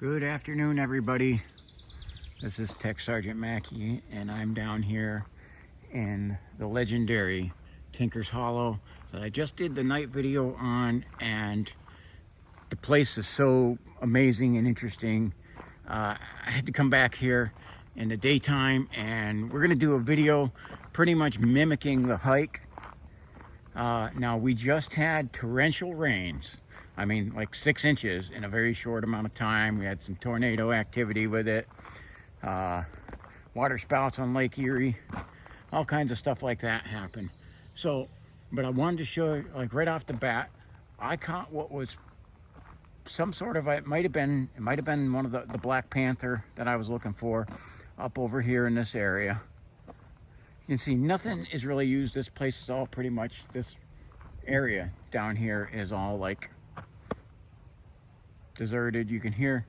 Good afternoon, everybody. This is Tech Sergeant Mackey, and I'm down here in the legendary Tinker's Hollow that I just did the night video on, and the place is so amazing and interesting. I had to come back here in the daytime, and we're gonna do a video pretty much mimicking the hike. Now, we just had torrential rains. I mean, like 6 inches in a very short amount of time. We had some tornado activity with it, water spouts on Lake Erie, all kinds of stuff like that happened. So, but I wanted to show you, like right off the bat, I caught what was some sort of, it might have been one of the Black Panther that I was looking for up over here in this area. You can see nothing is really used. This place is all pretty much, this area down here is all like deserted. You can hear,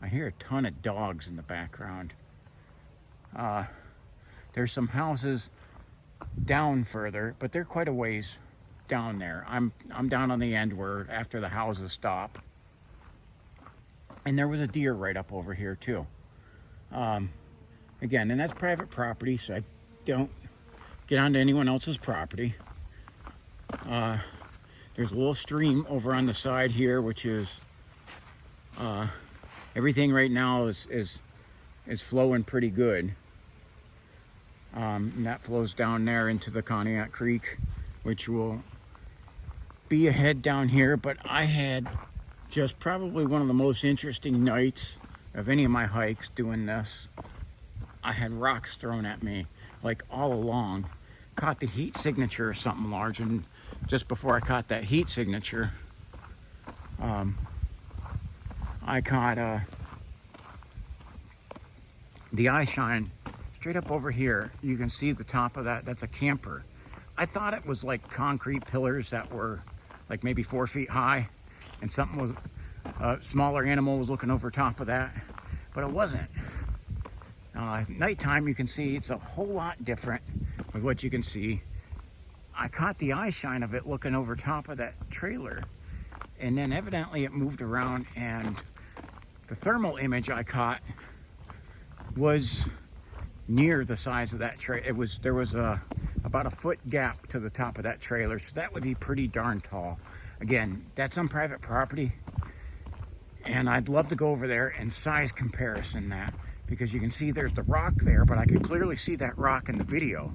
I hear a ton of dogs in the background. There's some houses down further, but they're quite a ways down there. I'm down on the end where after the houses stop. And there was a deer right up over here too. Again, and that's private property, so I don't get onto anyone else's property. There's a little stream over on the side here, which is everything right now is flowing pretty good. And that flows down there into the Conneaut Creek, which will be ahead down here. But I had just probably one of the most interesting nights of any of my hikes doing this. I had rocks thrown at me like all along. Caught the heat signature or something large, and just before I caught that heat signature, I caught the eye shine straight up over here. You can see the top of that. That's a camper. I thought it was like concrete pillars that were like maybe 4 feet high, and something was, a smaller animal was looking over top of that, but it wasn't. Nighttime, you can see it's a whole lot different with what you can see. I caught the eye shine of it looking over top of that trailer, and then evidently it moved around, and the thermal image I caught was near the size of that trailer. There was about a foot gap to the top of that trailer, so that would be pretty darn tall. Again, that's on private property, and I'd love to go over there and size comparison that, because you can see there's the rock there, but I could clearly see that rock in the video.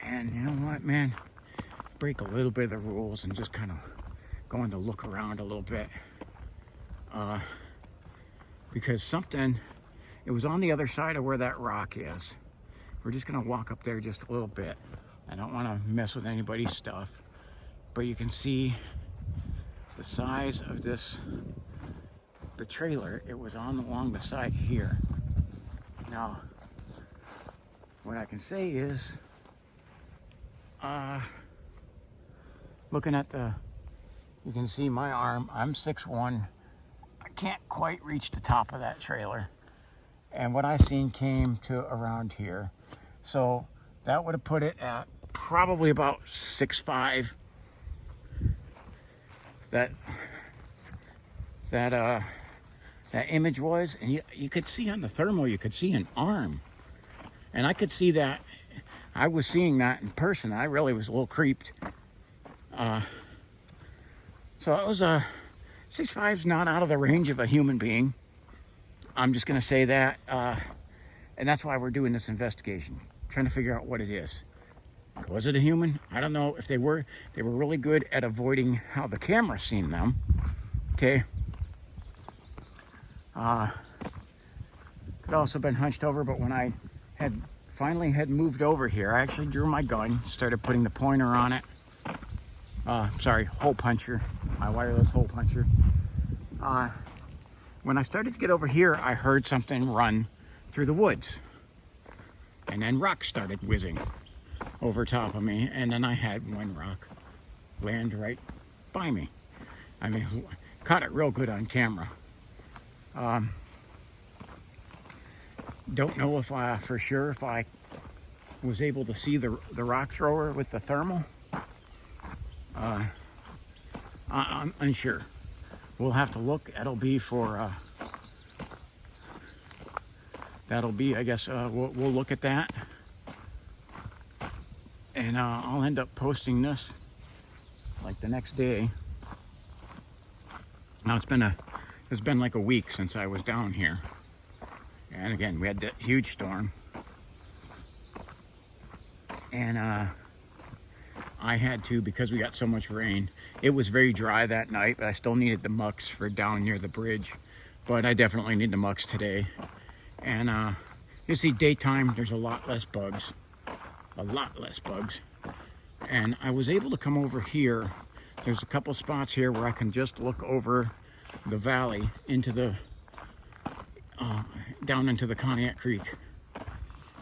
And you know what, man? Break a little bit of the rules and just kind of going to look around a little bit. Because something, it was on the other side of where that rock is. We're just gonna walk up there just a little bit. I don't wanna mess with anybody's stuff, but you can see the size of this, the trailer. It was on along the side here. Now, what I can say is, looking at you can see my arm, I'm 6'1". I can't quite reach the top of that trailer. And what I seen came to around here. So that would have put it at probably about 6'5". That image was, and you could see on the thermal, you could see an arm. And I could see that, I was seeing that in person. I really was a little creeped. So it was 6'5" not out of the range of a human being. I'm just gonna say that. And that's why we're doing this investigation, trying to figure out what it is. Was it a human? I don't know. If they were really good at avoiding how the camera seen them. Okay. Could also been hunched over, but when I finally had moved over here, I actually drew my gun, started putting the pointer on it. Sorry, hole puncher, my wireless hole puncher. When I started to get over here, I heard something run through the woods, and then rocks started whizzing over top of me, and then I had one rock land right by me. I mean, caught it real good on camera. Don't know if for sure if I was able to see the rock thrower with the thermal. I'm unsure. we'll have to look. That'll be for, I guess, we'll look at that. And I'll end up posting this like the next day. Now it's been like a week since I was down here. And again, we had that huge storm. And I had to, because we got so much rain. It was very dry that night, but I still needed the mucks for down near the bridge. But I definitely need the mucks today. And you see, daytime, there's a lot less bugs. A lot less bugs. And I was able to come over here. There's a couple spots here where I can just look over the valley into the down into the Conneaut Creek.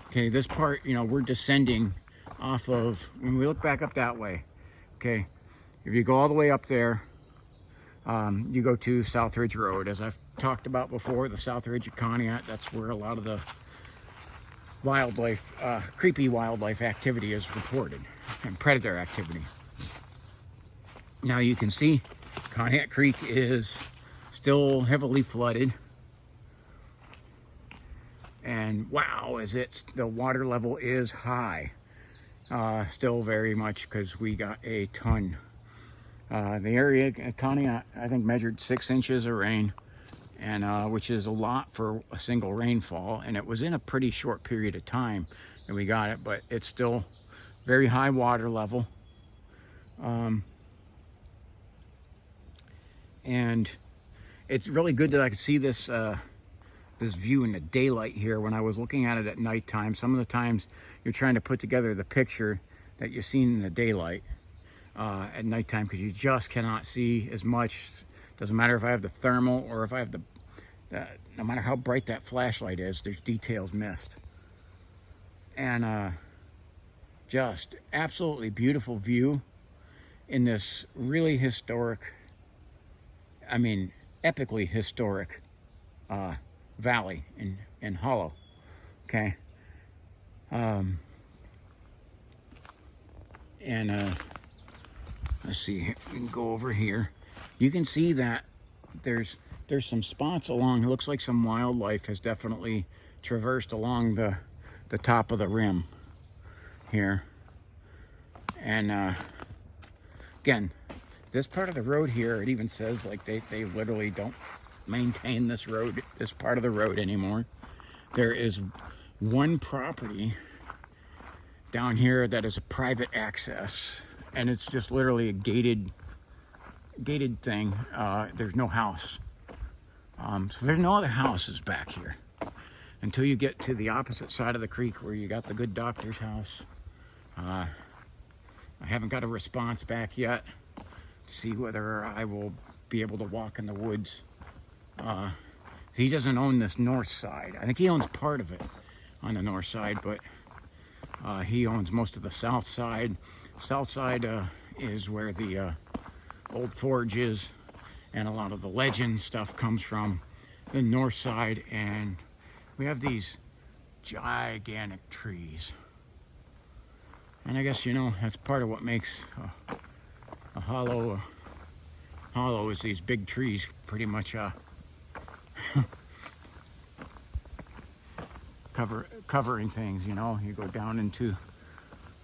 Okay, this part, you know, we're descending off of, when we look back up that way, okay, if you go all the way up there, you go to South Ridge Road. As I've talked about before, the South Ridge of Conneaut, that's where a lot of the wildlife, creepy wildlife activity is reported, and predator activity. Now you can see Conneaut Creek is still heavily flooded. And wow, the water level is high. Still very much, because we got a ton. The area at Conneaut, I think, measured 6 inches of rain, and which is a lot for a single rainfall. And it was in a pretty short period of time that we got it, but it's still very high water level. And it's really good that I could see this this view in the daylight here when I was looking at it at nighttime. Some of the times you're trying to put together the picture that you've seen in the daylight at nighttime, because you just cannot see as much. Doesn't matter if I have the thermal or if I have no matter how bright that flashlight is, there's details missed. And just absolutely beautiful view in this really historic, I mean, epically historic valley in Hollow. Okay. And let's see, we can go over here. You can see that there's some spots along, it looks like some wildlife has definitely traversed along the top of the rim here. And again, this part of the road here, it even says like they literally don't maintain this part of the road anymore. There is one property down here that is a private access, and it's just literally a gated thing. There's no house. So there's no other houses back here until you get to the opposite side of the creek where you got the good doctor's house. I haven't got a response back yet to see whether I will be able to walk in the woods. He doesn't own this north side. I think he owns part of it on the north side, but he owns most of the south side. South side is where the old forge is, and a lot of the legend stuff comes from the north side. And we have these gigantic trees, and I guess, you know, that's part of what makes a hollow is these big trees pretty much covering things. You know, you go down into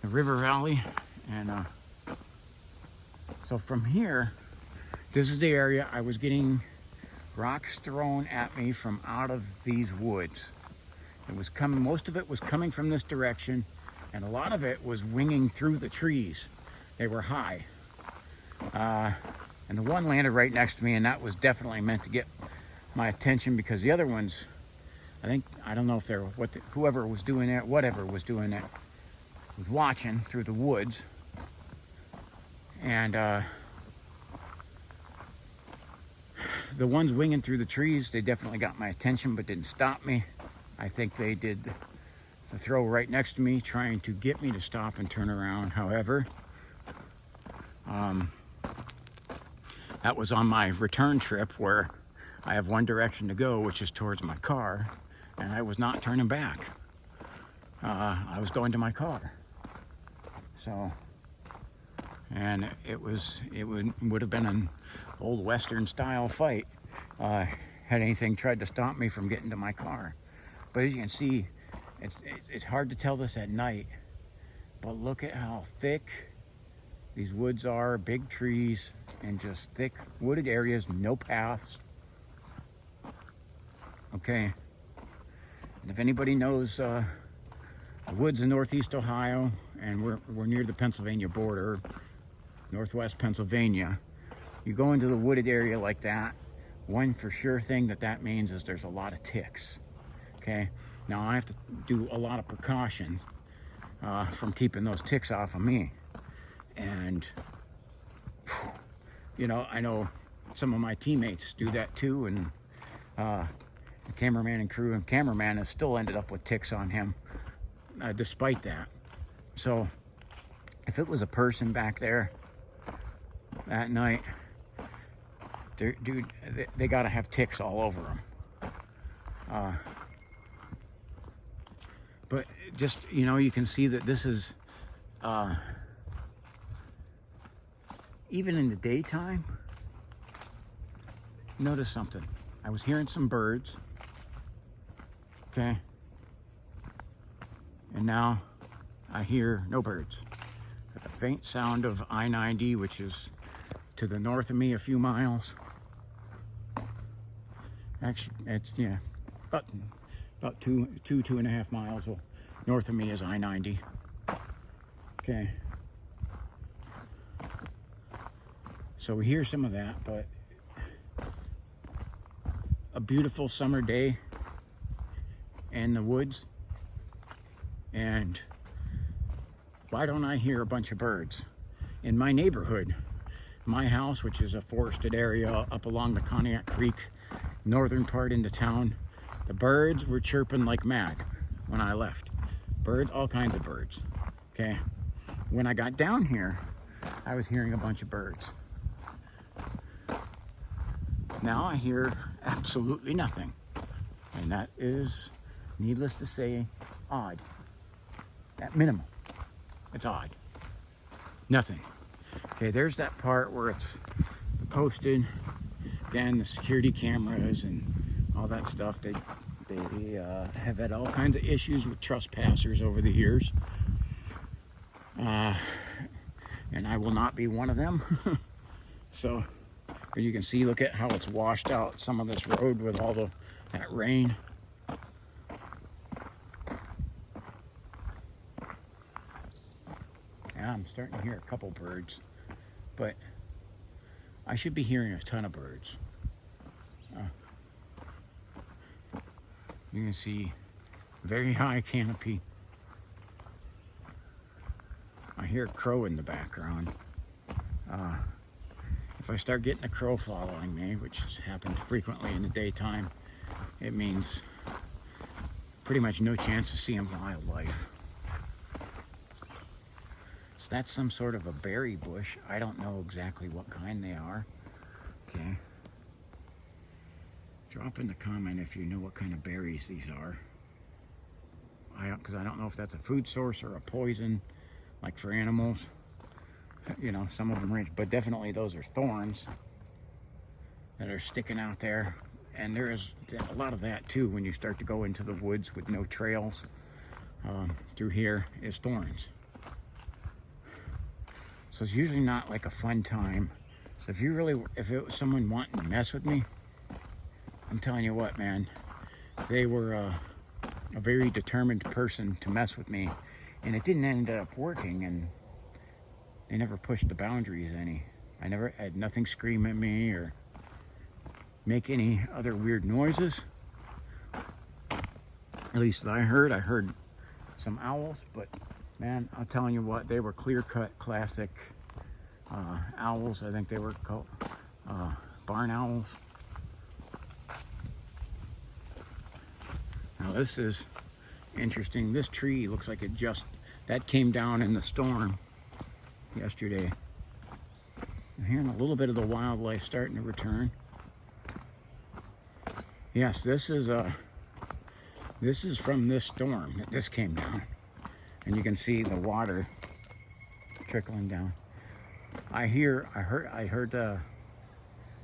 the river valley, and so from here, this is the area I was getting rocks thrown at me from out of these woods. It was coming, most of it was coming from this direction, and a lot of it was winging through the trees. They were high, and the one landed right next to me, and that was definitely meant to get my attention, because the other ones, I don't know if they're whoever was doing it, whatever was doing it, was watching through the woods. And the ones winging through the trees, they definitely got my attention, but didn't stop me. I think they did the throw right next to me, trying to get me to stop and turn around. However, that was on my return trip, where I have one direction to go, which is towards my car, and I was not turning back. I was going to my car. So, and it would have been old Western style fight had anything tried to stop me from getting to my car. But as you can see, it's hard to tell this at night, but look at how thick these woods are, big trees, and just thick wooded areas, no paths. Okay, and if anybody knows the woods in Northeast Ohio, and we're near the Pennsylvania border, Northwest Pennsylvania, you go into the wooded area like that, one for sure thing that means is there's a lot of ticks. Okay, now I have to do a lot of precaution from keeping those ticks off of me. And you know, I know some of my teammates do that too, and the cameraman and crew and cameraman has still ended up with ticks on him despite that. So if it was a person back there that night, dude, they gotta have ticks all over them. But just, you know, you can see that this is even in the daytime. Notice something. I was hearing some birds, okay, and now I hear no birds. Got the faint sound of I-90, which is to the north of me a few miles. Actually, it's, yeah, about two and a half miles north of me is I-90. Okay. So we hear some of that, but a beautiful summer day in the woods, and why don't I hear a bunch of birds? In my neighborhood, my house, which is a forested area up along the Conneaut Creek, northern part into town, the birds were chirping like mad when I left. Birds, all kinds of birds, okay? When I got down here, I was hearing a bunch of birds. Now I hear absolutely nothing, and that is, needless to say, odd. At minimum, it's odd. Nothing. Okay, there's that part where it's posted, then the security cameras and all that stuff. They have had all kinds of issues with trespassers over the years, and I will not be one of them. So you can see, look at how it's washed out some of this road with all that rain. Yeah, I'm starting to hear a couple birds, but I should be hearing a ton of birds. You can see very high canopy. I hear a crow in the background. If I start getting a crow following me, which has happened frequently in the daytime, it means pretty much no chance of seeing wildlife. So that's some sort of a berry bush. I don't know exactly what kind they are. Okay. Drop in the comment if you know what kind of berries these are. Because I don't know if that's a food source or a poison, like for animals. You know, some of them range, but definitely those are thorns that are sticking out there. And there is a lot of that too when you start to go into the woods with no trails. Through here is thorns. So it's usually not like a fun time. So if it was someone wanting to mess with me, I'm telling you what, man, they were a very determined person to mess with me, and it didn't end up working, and they never pushed the boundaries any. I never had nothing scream at me or make any other weird noises. At least that I heard some owls, but man, I'm telling you what, they were clear-cut classic owls. I think they were called barn owls. Now this is interesting. This tree looks like that came down in the storm yesterday. I'm hearing a little bit of the wildlife starting to return. Yes, this is from this storm that this came down, and you can see the water trickling down. I heard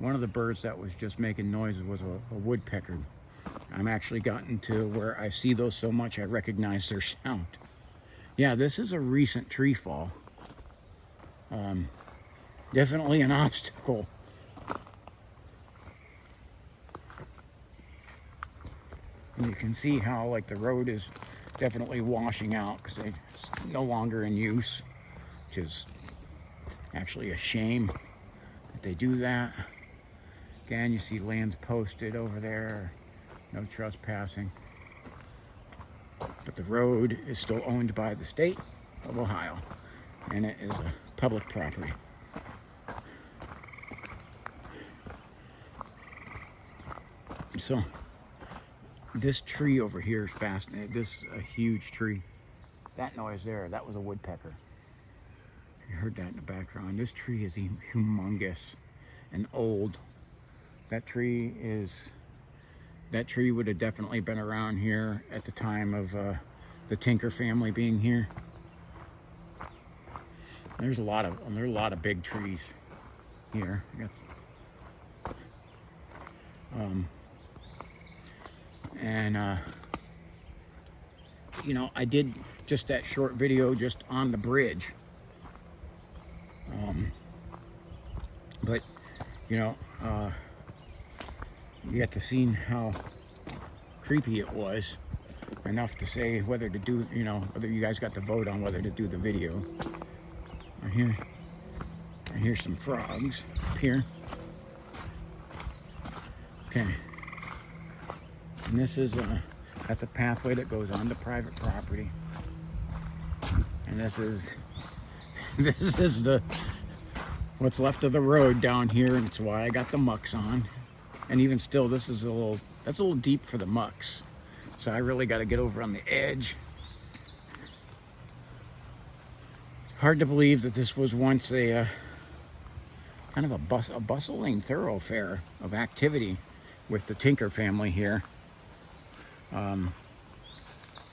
one of the birds that was just making noises was a woodpecker. I'm actually gotten to where I see those so much I recognize their sound. Yeah, this is a recent tree fall. Definitely an obstacle. And you can see how like the road is definitely washing out because it's no longer in use, which is actually a shame that they do that. Again, you see lands posted over there, no trespassing. But the road is still owned by the state of Ohio, and it is a public property. So this tree over here is fascinating. This is a huge tree. That noise there, that was a woodpecker. You heard that in the background. This tree is humongous and old. That tree would have definitely been around here at the time of the Tinker family being here. There's a lot of big trees here. You know, I did just that short video just on the bridge. But you know, you got to see how creepy it was. Enough to say whether to do, you know, whether you guys got to vote on whether to do the video. I hear some frogs up here. Okay. And this is that's a pathway that goes onto private property. And this is the what's left of the road down here, and it's why I got the mucks on. And even still, that's a little deep for the mucks. So I really got to get over on the edge. Hard to believe that this was once a kind of a bustling thoroughfare of activity with the Tinker family here. And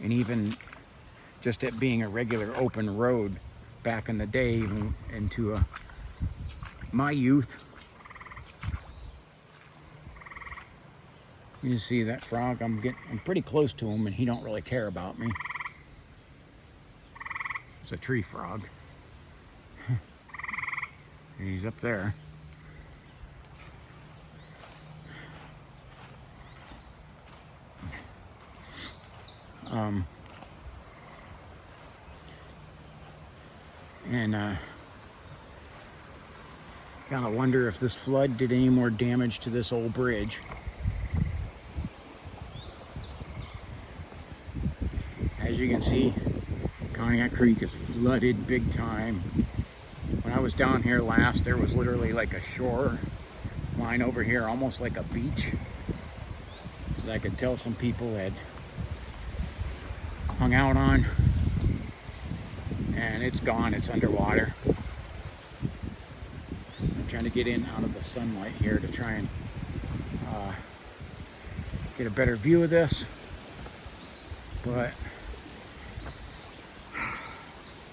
even just it being a regular open road back in the day, even into my youth. You see that frog? I'm pretty close to him, and he don't really care about me. It's a tree frog. He's up there. Kind of wonder if this flood did any more damage to this old bridge. As you can see, Pontiac Creek is flooded big time. When I was down here last, there was literally like a shore line over here, almost like a beach, that I could tell some people had hung out on. And it's gone, it's underwater. I'm trying to get in out of the sunlight here to try and get a better view of this. But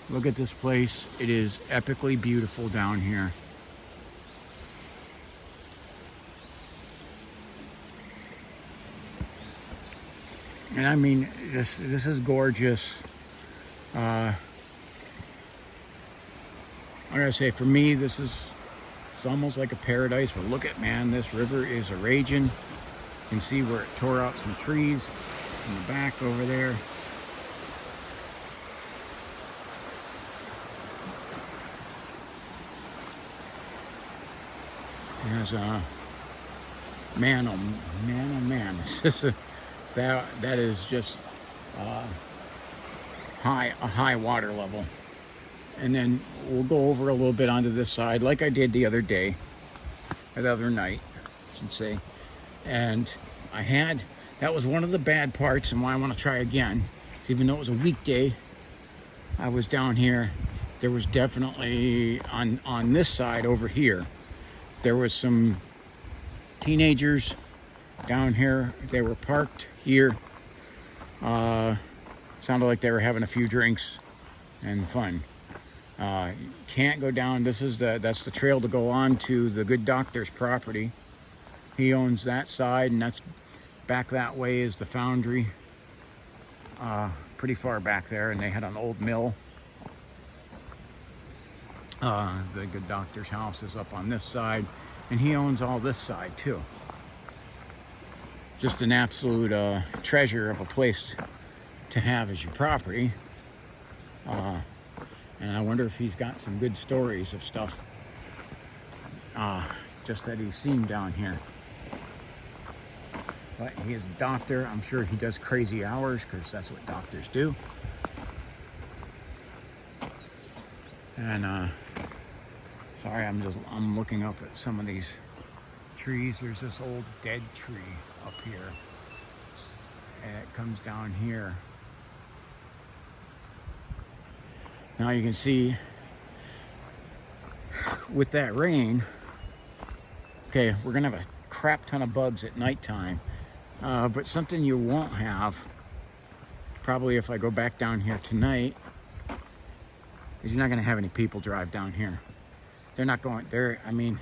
look at this place. It is epically beautiful down here. And I mean, this is gorgeous. I gotta say, for me, it's almost like a paradise. But look at, man, this river is a raging. You can see where it tore out some trees in the back over there. There's man, oh man, that is just a high water level. And then we'll go over a little bit onto this side, like I did the other night, I should say. And that was one of the bad parts, and why I want to try again. Even though it was a weekday, I was down here. There was definitely on this side over here, there was some teenagers down here. They were parked here. Sounded like they were having a few drinks and fun. You can't go down. That's the trail to go on to the Good Doctor's property. He owns that side, and that's back that way is the foundry. Pretty far back there, and they had an old mill. The Good Doctor's house is up on this side, and he owns all this side too. Just an absolute treasure of a place to have as your property. And I wonder if he's got some good stories of stuff just that he's seen down here. But he is a doctor. I'm sure he does crazy hours because that's what doctors do. And sorry, I'm looking up at some of these trees. There's this old dead tree up here, and it comes down here. Now you can see with that rain, okay, we're gonna have a crap ton of bugs at nighttime, but something you won't have probably if I go back down here tonight is you're not gonna have any people drive down here. They're not going there. I mean,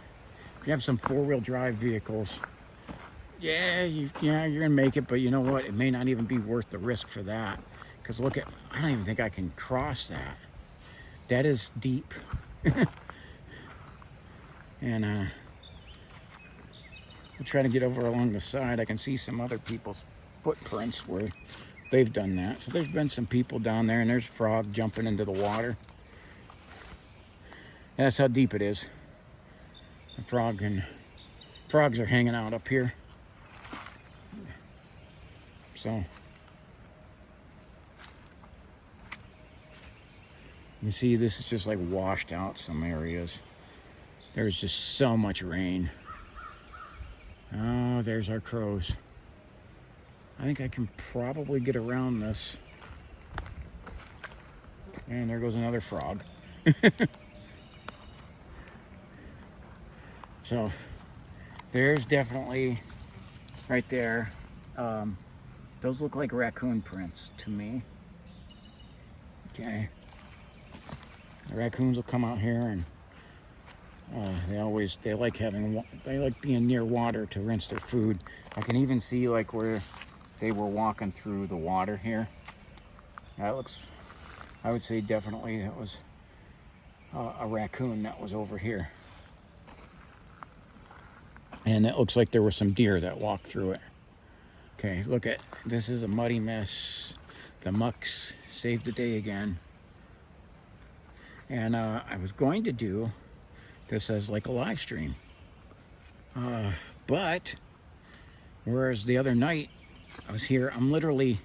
if you have some four-wheel drive vehicles, yeah, you're gonna make it, but you know what? It may not even be worth the risk for that. Because look at, I don't even think I can cross that. That is deep. And I'll try to get over along the side. I can see some other people's footprints where they've done that. So there's been some people down there, and there's a frog jumping into the water. And that's how deep it is. The frogs are hanging out up here. So you see, this is just like washed out some areas. There's just so much rain. Oh, there's our crows. I think I can probably get around this. And there goes another frog. So there's definitely right there. Those look like raccoon prints to me. Okay. The raccoons will come out here, and they like being near water to rinse their food. I can even see like where they were walking through the water here. That looks, I would say definitely that was a raccoon that was over here. And it looks like there were some deer that walked through it. Okay, look at, this is a muddy mess. The mucks saved the day again. And I was going to do this as like a live stream. But, whereas the other night I was here, I'm literally,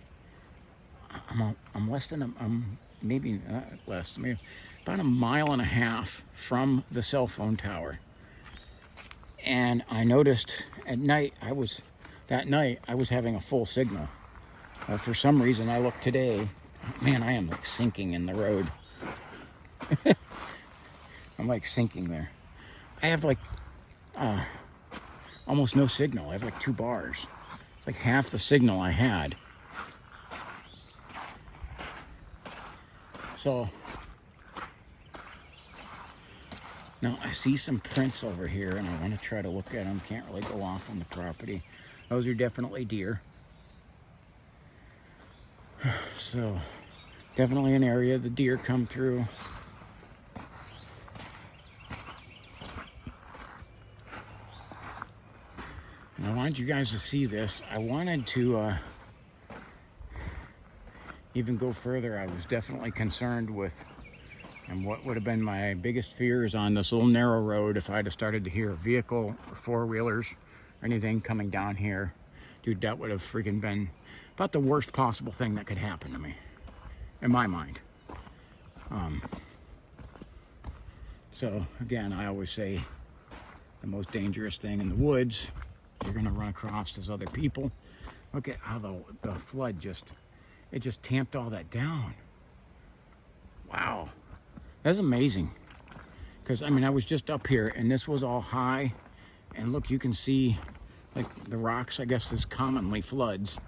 I'm less than, maybe not less, maybe about 1.5 miles from the cell phone tower. And I noticed at night, that night I was having a full signal. For some reason I looked today, man, I am like sinking in the road. I'm like sinking there. I have like almost no signal. I have like 2 bars. It's like half the signal I had. So now I see some prints over here, and I want to try to look at them. Can't really go off on the property. Those are definitely deer. So definitely an area the deer come through. And I wanted you guys to see this. I wanted to even go further. I was definitely concerned with, and what would have been my biggest fears on this little narrow road if I'd have started to hear a vehicle or 4-wheelers or anything coming down here. Dude, that would have freaking been about the worst possible thing that could happen to me, in my mind. So again, I always say the most dangerous thing in the woods, you're gonna run across as other people. Look at how the flood just tamped all that down. Wow. That's amazing. Because, I mean, I was just up here, and this was all high. And look, you can see, like, the rocks, I guess this commonly floods.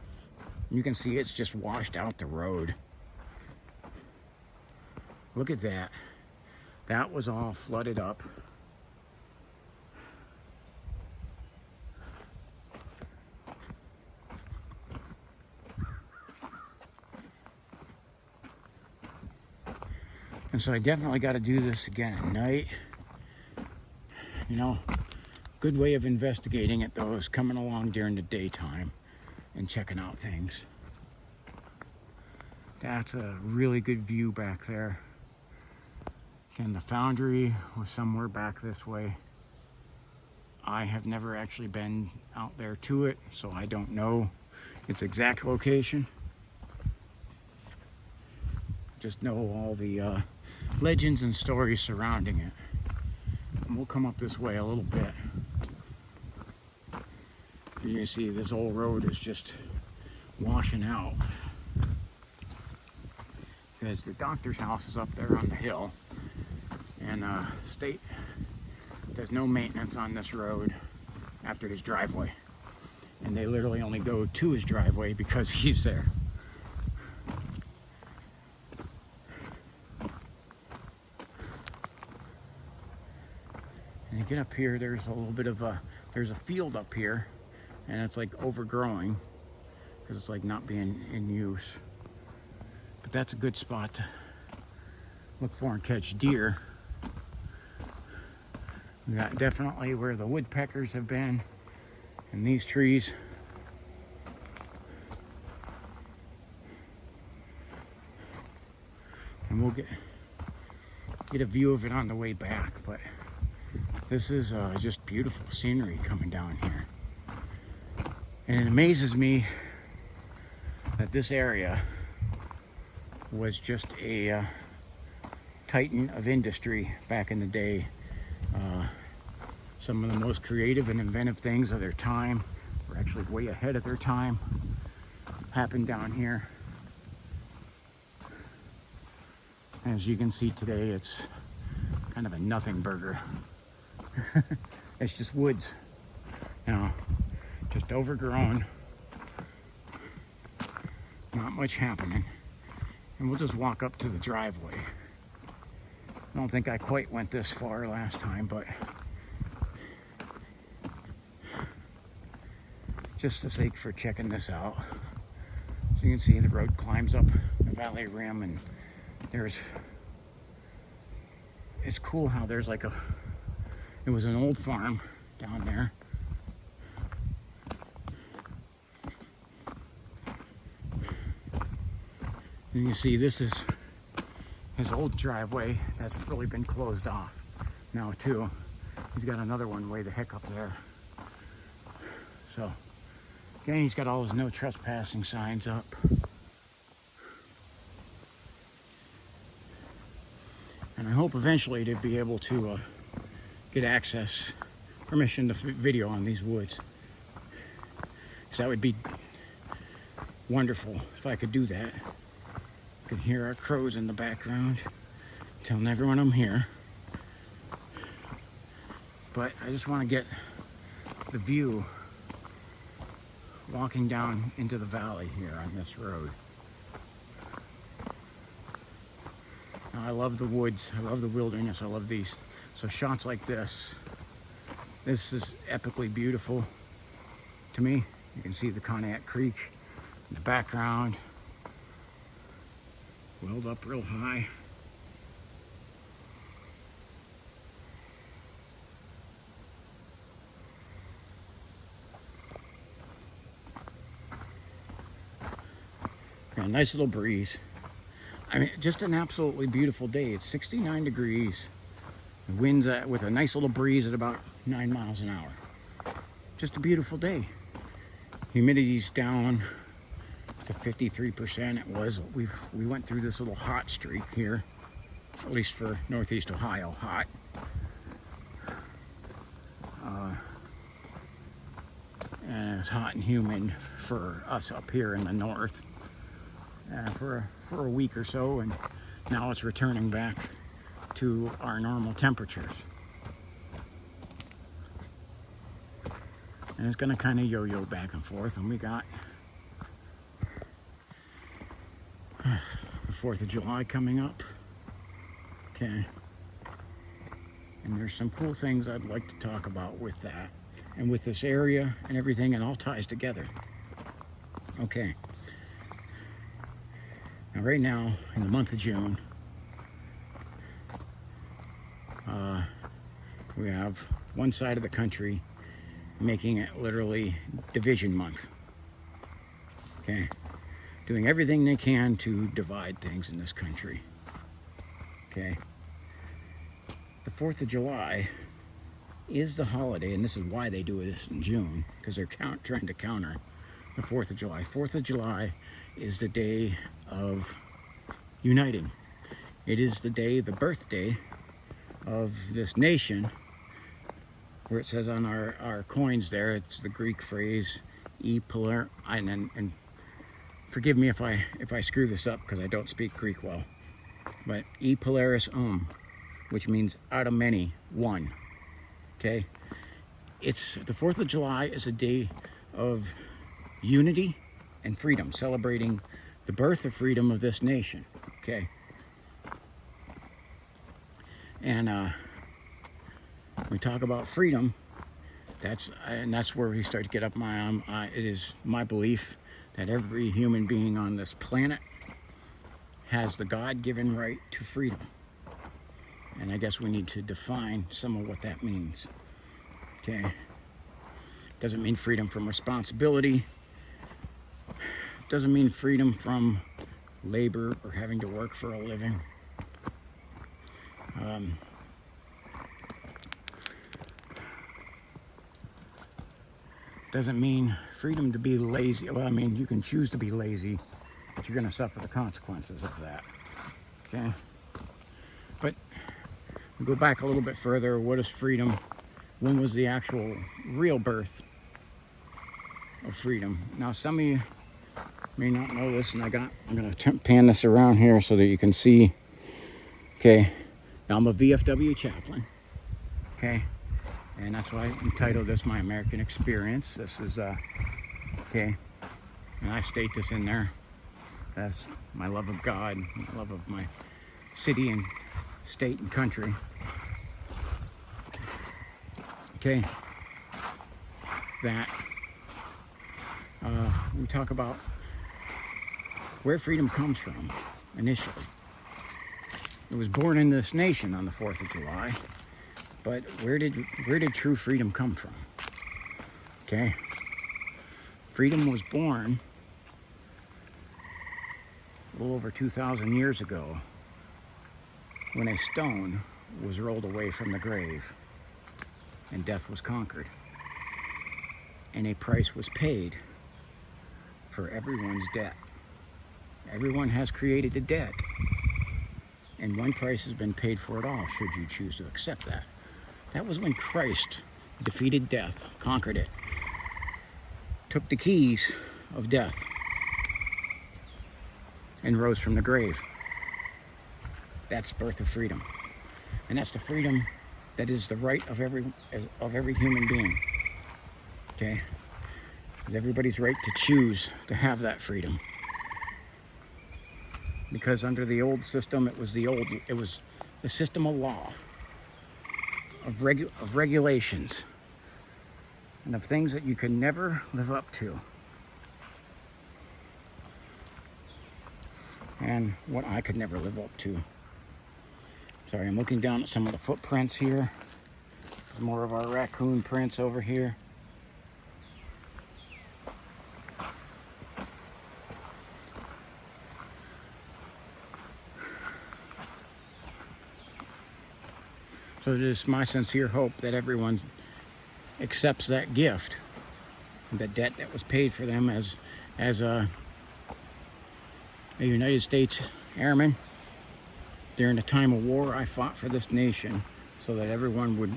You can see it's just washed out the road. Look at that. That was all flooded up. And so I definitely got to do this again at night. You know, good way of investigating it though is coming along during the daytime and checking out things. That's a really good view back there. Again, the foundry was somewhere back this way. I have never actually been out there to it, so I don't know its exact location. Just know all the legends and stories surrounding it. And we'll come up this way a little bit. You can see this old road is just washing out. Because the doctor's house is up there on the hill. And state does no maintenance on this road after his driveway. And they literally only go to his driveway because he's there. And you get up here, there's a little bit of there's a field up here, and it's like overgrowing because it's like not being in use. But that's a good spot to look for and catch deer. We got definitely where the woodpeckers have been in these trees. And we'll get a view of it on the way back, but this is just beautiful scenery coming down here. And it amazes me that this area was just a titan of industry back in the day. Some of the most creative and inventive things of their time, were actually way ahead of their time, happened down here. As you can see today, it's kind of a nothing burger. It's just woods, you know, just overgrown, not much happening. And we'll just walk up to the driveway. I don't think I quite went this far last time, but just the sake for checking this out. So you can see the road climbs up the valley rim, and it's cool how there's like it was an old farm down there. And you see this is his old driveway that's really been closed off now too. He's got another one way the heck up there. So again, he's got all his no trespassing signs up. And I hope eventually to be able to get access, permission to video on these woods. Because that would be wonderful if I could do that. You can hear our crows in the background, telling everyone I'm here. But I just want to get the view walking down into the valley here on this road. Now, I love the woods, I love the wilderness, I love these. So shots like this is epically beautiful to me. You can see the Conneaut Creek in the background, welled up real high. Got a nice little breeze. I mean, just an absolutely beautiful day. It's 69 degrees. The wind's with a nice little breeze at about 9 miles an hour. Just a beautiful day. Humidity's down to 53%. It was. We went through this little hot streak here, at least for Northeast Ohio, hot. And it's hot and humid for us up here in the north for a week or so, and now it's returning back to our normal temperatures. And it's going to kind of yo-yo back and forth, and we got the 4th of July coming up. Okay, And there's some cool things I'd like to talk about with that and with this area and everything. It all ties together. Okay. Now, right now, in the month of June, we have one side of the country making it literally division month. Okay. Doing everything they can to divide things in this country. Okay. The 4th of July is the holiday, and this is why they do this in June, because they're trying to counter the 4th of July. 4th of July is the day of uniting. It is the day, the birthday of this nation, where it says on our coins there, it's the Greek phrase, and forgive me if I screw this up because I don't speak Greek well, but e pluribus which means out of many, one. Okay? It's the 4th of July is a day of unity and freedom, celebrating the birth of freedom of this nation. Okay? And we talk about freedom. That's where we start to get up it is my belief that every human being on this planet has the God-given right to freedom. And I guess we need to define some of what that means. Okay? Doesn't mean freedom from responsibility. Doesn't mean freedom from labor or having to work for a living. Doesn't mean freedom to be lazy. Well, I mean, you can choose to be lazy, but you're going to suffer the consequences of that. Okay? But we go back a little bit further. What is freedom? When was the actual real birth of freedom? Now, some of you may not know this, and I'm going to pan this around here so that you can see. Okay, now I'm a VFW chaplain. Okay, and that's why I entitled this My American Experience. This is okay, and I state this in there. That's my love of God, my love of my city and state and country. Okay, that we talk about where freedom comes from initially. It was born in this nation on the 4th of July, but where did true freedom come from? Okay, freedom was born a little over 2,000 years ago when a stone was rolled away from the grave and death was conquered, and a price was paid for everyone's debt. Everyone has created a debt, and one price has been paid for it all, should you choose to accept that. That was when Christ defeated death, conquered it, took the keys of death, and rose from the grave. That's the birth of freedom. And that's the freedom that is the right of every human being. Okay? It's everybody's right to choose to have that freedom. Because under the old system, it was the system of law, of regulations, and of things that you could never live up to. And what I could never live up to. Sorry, I'm looking down at some of the footprints here. There's more of our raccoon prints over here. So it is my sincere hope that everyone accepts that gift, the debt that was paid for them as a United States Airman. During the time of war, I fought for this nation so that everyone would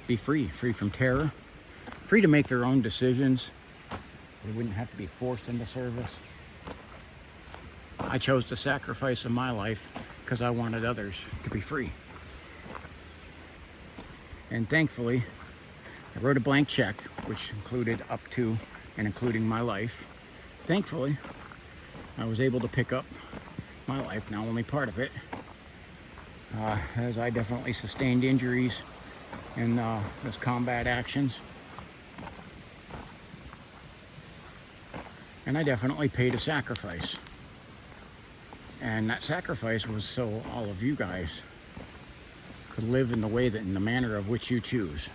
be free from terror, free to make their own decisions. They wouldn't have to be forced into service. I chose the sacrifice of my life because I wanted others to be free. And thankfully, I wrote a blank check, which included up to and including my life. Thankfully, I was able to pick up my life, now only part of it, as I definitely sustained injuries in those combat actions. And I definitely paid a sacrifice. And that sacrifice was so all of you guys could live in the way that, in the manner of which you choose.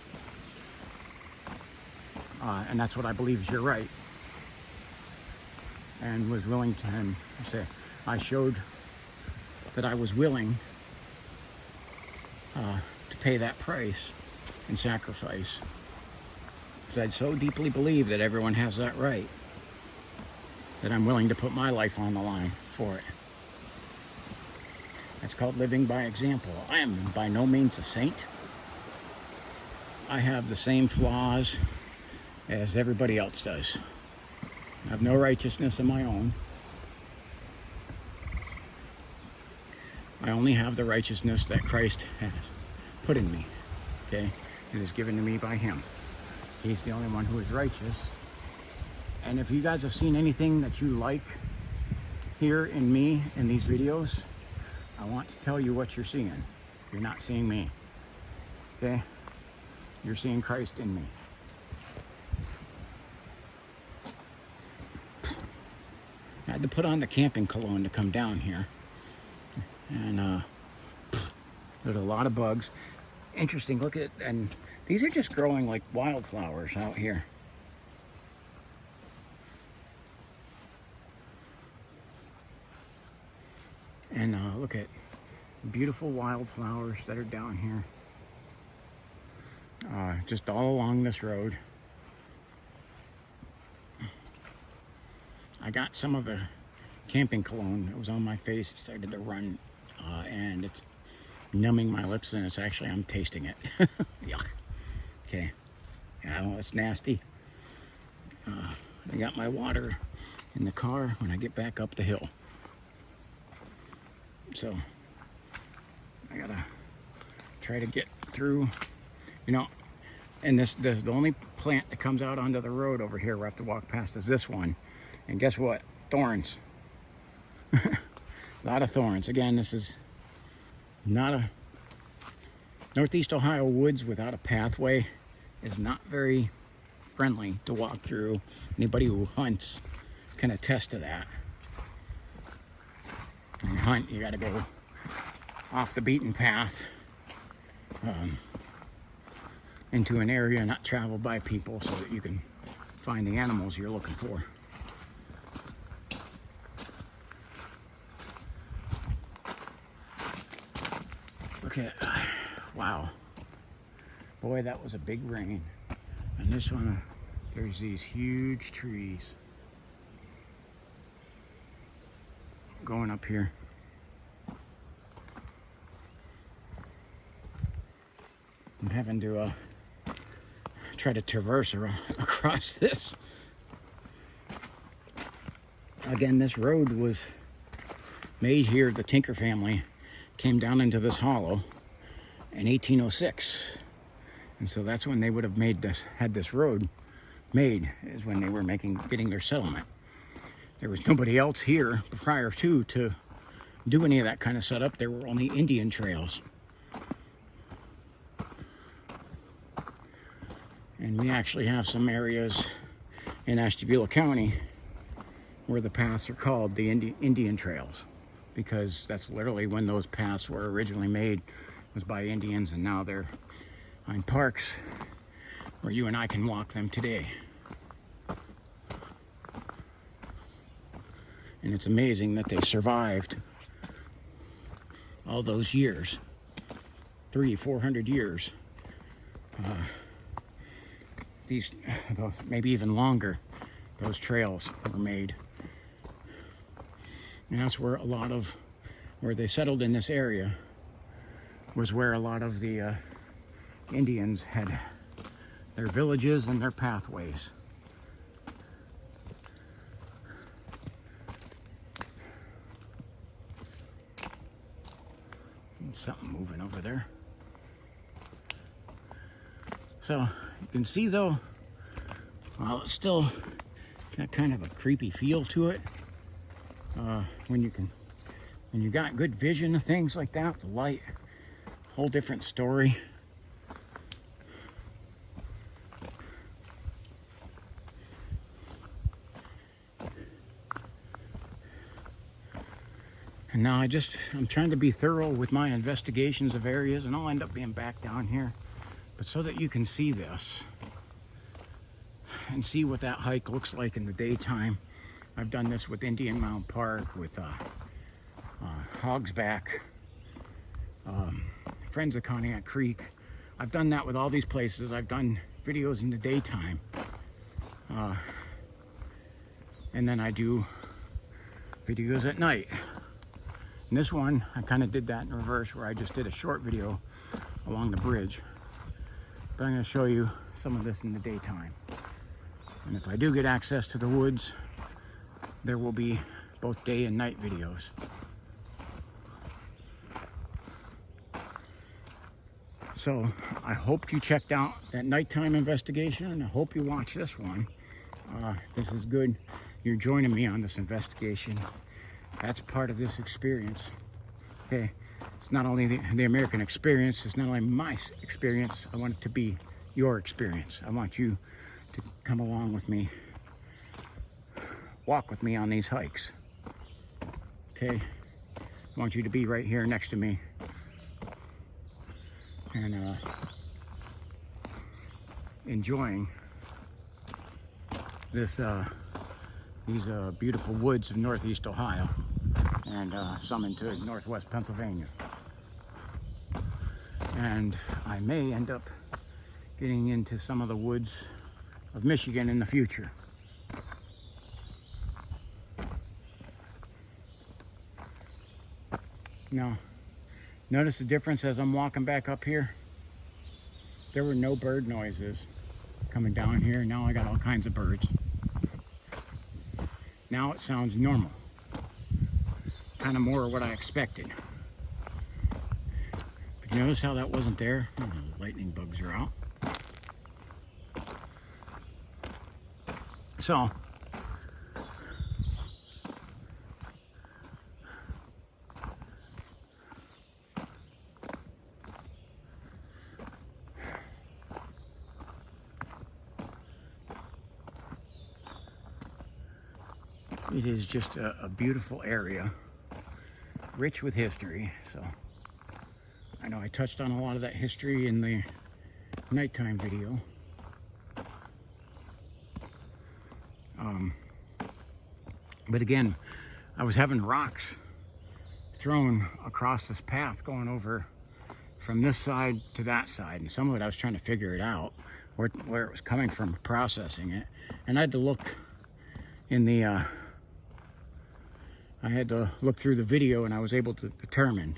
And that's what I believe is your right. And was willing to, and say, I showed that I was willing to pay that price and sacrifice. Because I so deeply believe that everyone has that right, that I'm willing to put my life on the line for it. It's called living by example. I am by no means a saint. I have the same flaws as everybody else does. I have no righteousness of my own. I only have the righteousness that Christ has put in me. Okay? It is given to me by Him. He's the only one who is righteous. And if you guys have seen anything that you like here in me in these videos, I want to tell you what you're seeing. You're not seeing me. Okay? You're seeing Christ in me. I had to put on the camping cologne to come down here. And there's a lot of bugs. Interesting, look at, and these are just growing like wildflowers out here. And look at beautiful wildflowers that are down here. Just all along this road. I got some of the camping cologne that was on my face. It started to run, and it's numbing my lips, and it's actually, I'm tasting it. Yuck. Okay. Yeah, well, it's nasty. I got my water in the car when I get back up the hill. So I gotta try to get through, you know, and the only plant that comes out onto the road over here we have to walk past is this one. And guess what? Thorns. A lot of thorns. Again, this is not a Northeast Ohio woods without a pathway is not very friendly to walk through. Anybody who hunts can attest to that. When you hunt, you got to go off the beaten path into an area not traveled by people so that you can find the animals you're looking for. Look at, wow. Boy, that was a big rain. And this one, there's these huge trees going up here. I'm having to try to traverse across this. Again, this road was made here. The Tinker family came down into this hollow in 1806. And so that's when they would have had this road made, is when they were getting their settlement. There was nobody else here prior to do any of that kind of setup. There were only Indian trails. And we actually have some areas in Ashtabula County where the paths are called the Indian trails, because that's literally when those paths were originally made, was by Indians, and now they're on parks where you and I can walk them today. And it's amazing that they survived all those years, 300-400 years. Maybe even longer, those trails were made. And that's where where they settled in this area, was where a lot of the Indians had their villages and their pathways. There's something moving over there. So you can see though, well, it's still got kind of a creepy feel to it. When you got good vision of things like that, the light, whole different story. And now I'm trying to be thorough with my investigations of areas, and I'll end up being back down here. But so that you can see this and see what that hike looks like in the daytime. I've done this with Indian Mound Park, with Hogs Back, Friends of Conneaut Creek. I've done that with all these places. I've done videos in the daytime. And then I do videos at night. And this one, I kind of did that in reverse, where I just did a short video along the bridge. But I'm going to show you some of this in the daytime. And if I do get access to the woods, there will be both day and night videos. So I hope you checked out that nighttime investigation, and I hope you watch this one. This is good. You're joining me on this investigation. That's part of this experience. Okay, it's not only the American experience, it's not only my experience, I want it to be your experience. I want you to come along with me, walk with me on these hikes. Okay, I want you to be right here next to me, and enjoying this these beautiful woods of Northeast Ohio, and some into Northwest Pennsylvania. And I may end up getting into some of the woods of Michigan in the future. Now, notice the difference as I'm walking back up here. There were no bird noises coming down here. Now I got all kinds of birds. Now it sounds normal. Kind of more what I expected. But you notice how that wasn't there? Oh, the lightning bugs are out. So, it is just a beautiful area, rich with history. So I know I touched on a lot of that history in the nighttime video. But again, I was having rocks thrown across this path going over from this side to that side, and some of it I was trying to figure it out, where it was coming from, processing it. And I had to look in the I had to look through the video, and I was able to determine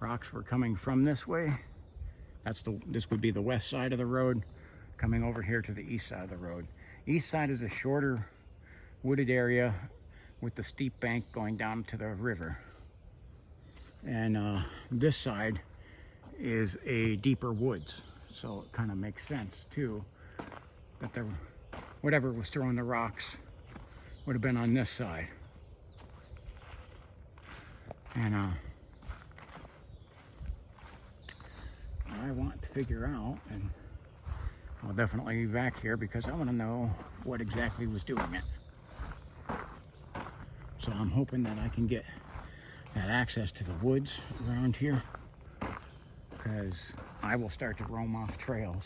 rocks were coming from this way. This would be the west side of the road, coming over here to the east side of the road. East side is a shorter wooded area with the steep bank going down to the river. And this side is a deeper woods. So it kind of makes sense too, that whatever was throwing the rocks would have been on this side. And I want to figure out, and I'll definitely be back here because I want to know what exactly was doing it. So I'm hoping that I can get that access to the woods around here, because I will start to roam off trails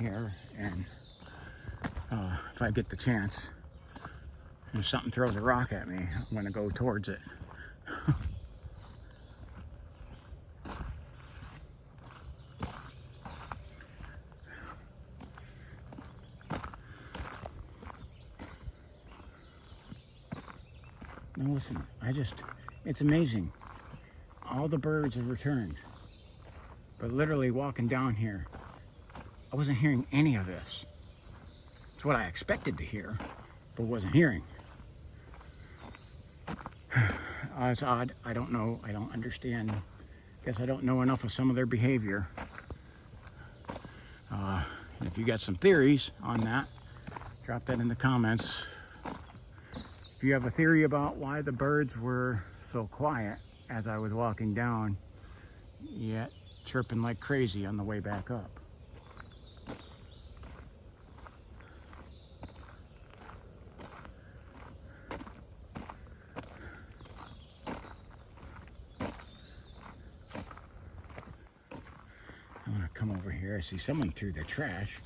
here, and if I get the chance, if something throws a rock at me, I'm going to go towards it. Now listen, it's amazing. All the birds have returned. But literally walking down here, I wasn't hearing any of this. It's what I expected to hear, but wasn't hearing. It's odd. I don't know. I don't understand. Guess I don't know enough of some of their behavior. If you got some theories on that, drop that in the comments. If you have a theory about why the birds were so quiet as I was walking down, yet chirping like crazy on the way back up. I'm gonna come over here. I see someone threw their trash,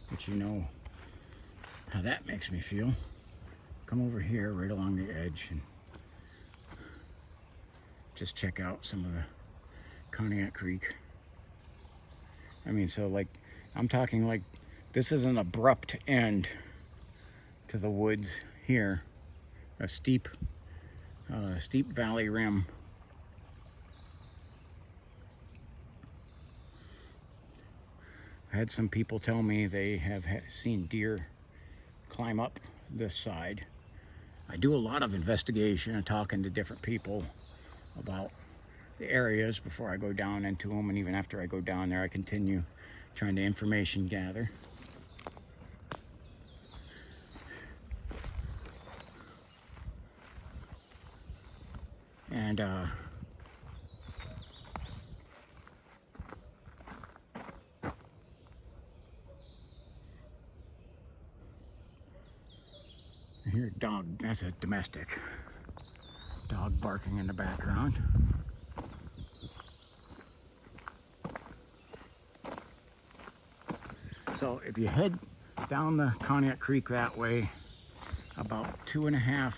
but you know how that makes me feel. Come over here right along the edge and just check out some of the Conneaut Creek. I mean, so like, I'm talking like this is an abrupt end to the woods here, a steep valley rim. I had some people tell me they have seen deer climb up this side. I do a lot of investigation and talking to different people about the areas before I go down into them, and even after I go down there I continue trying to information gather. And I hear a dog. That's a domestic dog barking in the background. So if you head down the Conneaut Creek that way, about 2.5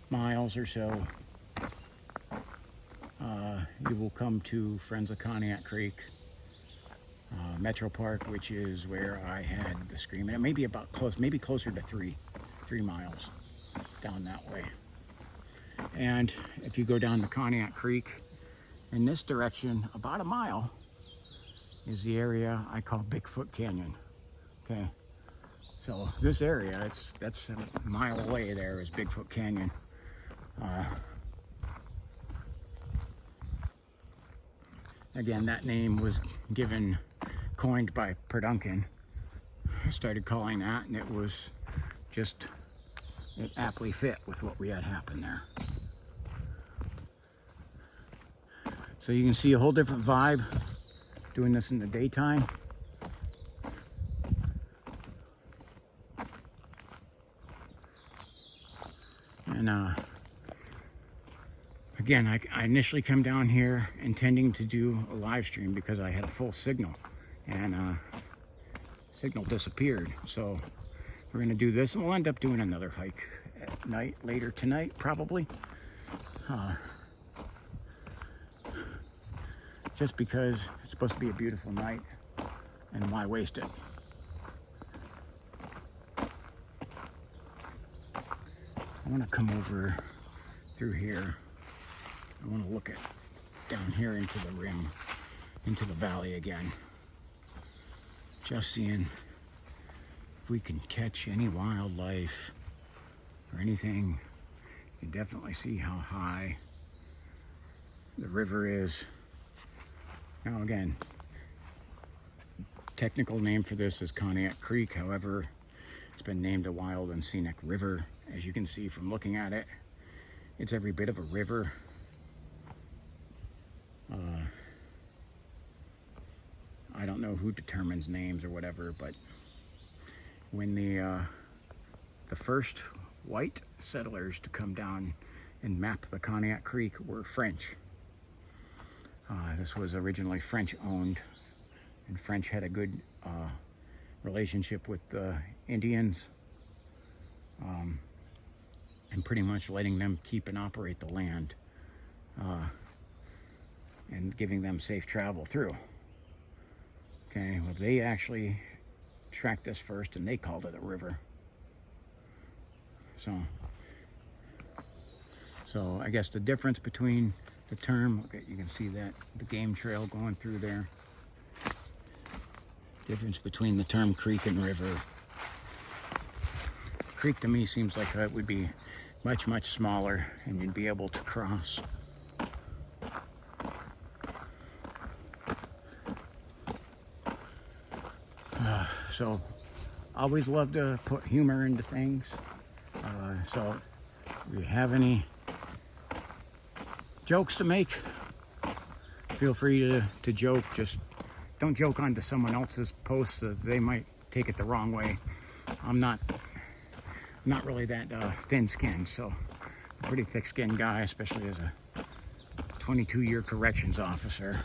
miles or so, you will come to Friends of Conneaut Creek Metro Park, which is where I had the scream. And it may be about maybe closer to 3 miles down that way. And if you go down the Conneaut Creek in this direction, about a mile is the area I call Bigfoot Canyon. Okay, so this area, that's a mile away. There is Bigfoot Canyon. Again, that name was coined by Per Duncan. I started calling that, and it was just, it aptly fit with what we had happen there. So you can see a whole different vibe doing this in the daytime. And again, I initially come down here intending to do a live stream because I had a full signal, and signal disappeared. So we're gonna do this, and we'll end up doing another hike at night, later tonight probably. Just because it's supposed to be a beautiful night, and why waste it? I want to come over through here. I want to look at down here into the rim, into the valley again. Just seeing if we can catch any wildlife or anything. You can definitely see how high the river is. Now again, technical name for this is Conneaut Creek. However, it's been named a wild and scenic river. As you can see from looking at it, it's every bit of a river. I don't know who determines names or whatever, but when the first white settlers to come down and map the Conneaut Creek were French. This was originally French owned, and French had a good relationship with the Indians, and pretty much letting them keep and operate the land, and giving them safe travel through. Okay, well, they actually tracked us first, and they called it a river. So I guess the difference between the term, okay, you can see that the game trail going through there. Difference between the term creek and river. Creek to me seems like it would be much, much smaller, and you'd be able to cross. So always love to put humor into things. So if you have any jokes to make, feel free to joke. Just don't joke onto someone else's posts. They might take it the wrong way. I'm not really that thin-skinned, so I'm a pretty thick-skinned guy, especially as a 22-year corrections officer.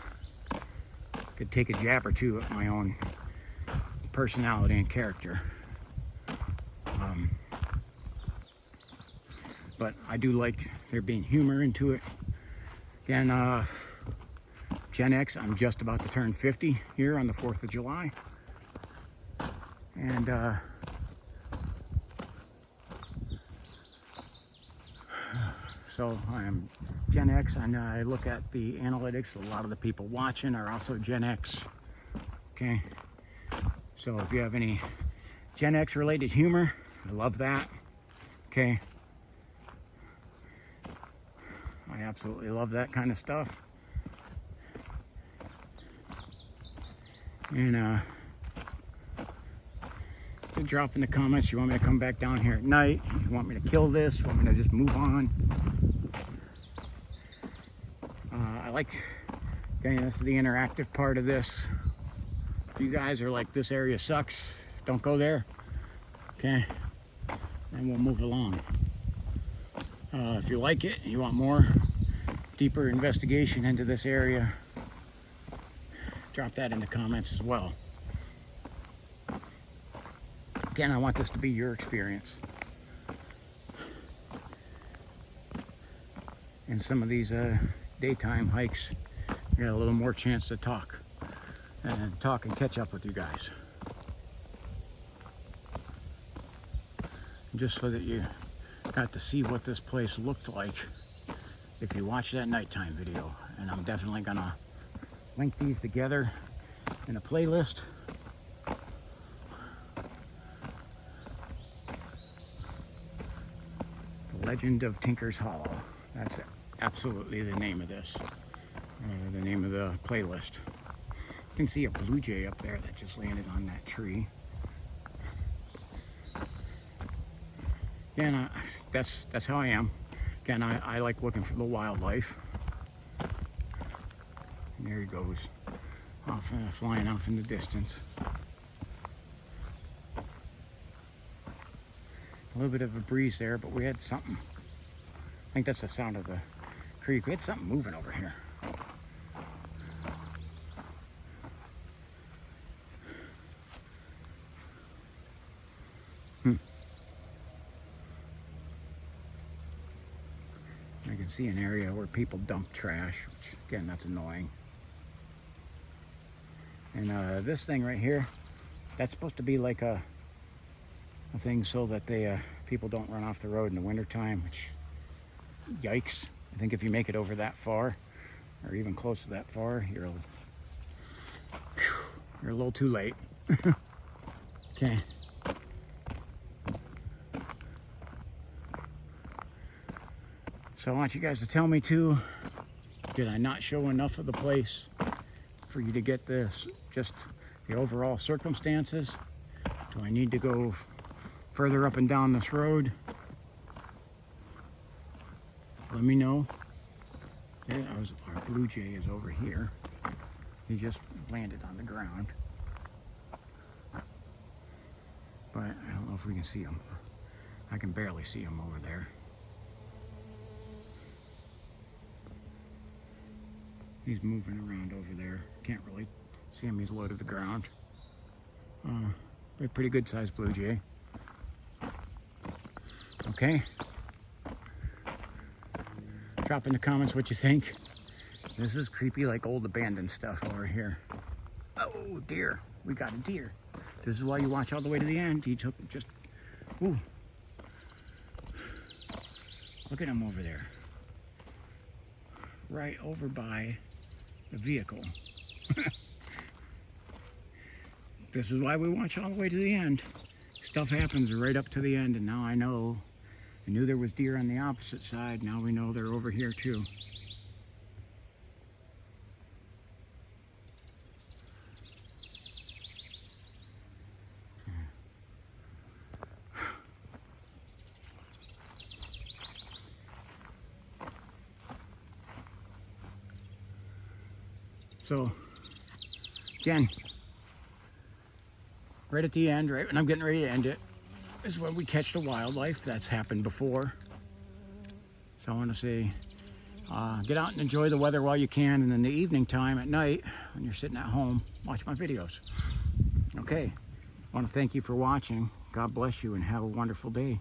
Could take a jab or two at my own personality and character. But I do like there being humor into it. Again, Gen X, I'm just about to turn 50 here on the 4th of July. And so I'm Gen X, and I look at the analytics. A lot of the people watching are also Gen X. Okay, so if you have any Gen X related humor, I love that. Okay, I absolutely love that kind of stuff. And drop in the comments. You want me to come back down here at night? You want me to kill this? You want me to just move on? I like, okay, this is the interactive part of this. If you guys are like, this area sucks, don't go there, okay, then we'll move along. If you like it, you want more deeper investigation into this area, drop that in the comments as well. Again, I want this to be your experience. In some of these daytime hikes, you got a little more chance to talk and catch up with you guys. Just so that you got to see what this place looked like if you watch that nighttime video. And I'm definitely gonna link these together in a playlist. The Legend of Tinker's Hollow. That's absolutely the name of this. The name of the playlist. You can see a blue jay up there that just landed on that tree. Again, that's how I am. Again, I like looking for the wildlife. And there he goes, off, flying off in the distance. A little bit of a breeze there, but we had something. I think that's the sound of the creek. We had something moving over here. I can see an area where people dump trash, which again, that's annoying. And this thing right here, that's supposed to be like a thing so that they people don't run off the road in the wintertime, which, yikes. I think if you make it over that far, or even close to that far, you're a little too late. Okay. So I want you guys to tell me too, did I not show enough of the place for you to get this, just the overall circumstances? Do I need to go further up and down this road? Let me know. There, our blue jay is over here. He just landed on the ground. But I don't know if we can see him. I can barely see him over there. He's moving around over there. Can't really see him, he's low to the ground. A pretty good sized blue jay. Okay. Drop in the comments what you think. This is creepy, like old abandoned stuff over here. Oh, deer. We got a deer. This is why you watch all the way to the end. He took just, ooh. Look at him over there. Right over by the vehicle. This is why we watch all the way to the end. Stuff happens right up to the end, and now I know. I knew there was deer on the opposite side. Now we know they're over here too. So, again, right at the end, right when I'm getting ready to end it, is when we catch the wildlife. That's happened before. So I want to say, get out and enjoy the weather while you can, and in the evening time at night, when you're sitting at home, watch my videos. Okay, I want to thank you for watching. God bless you and have a wonderful day.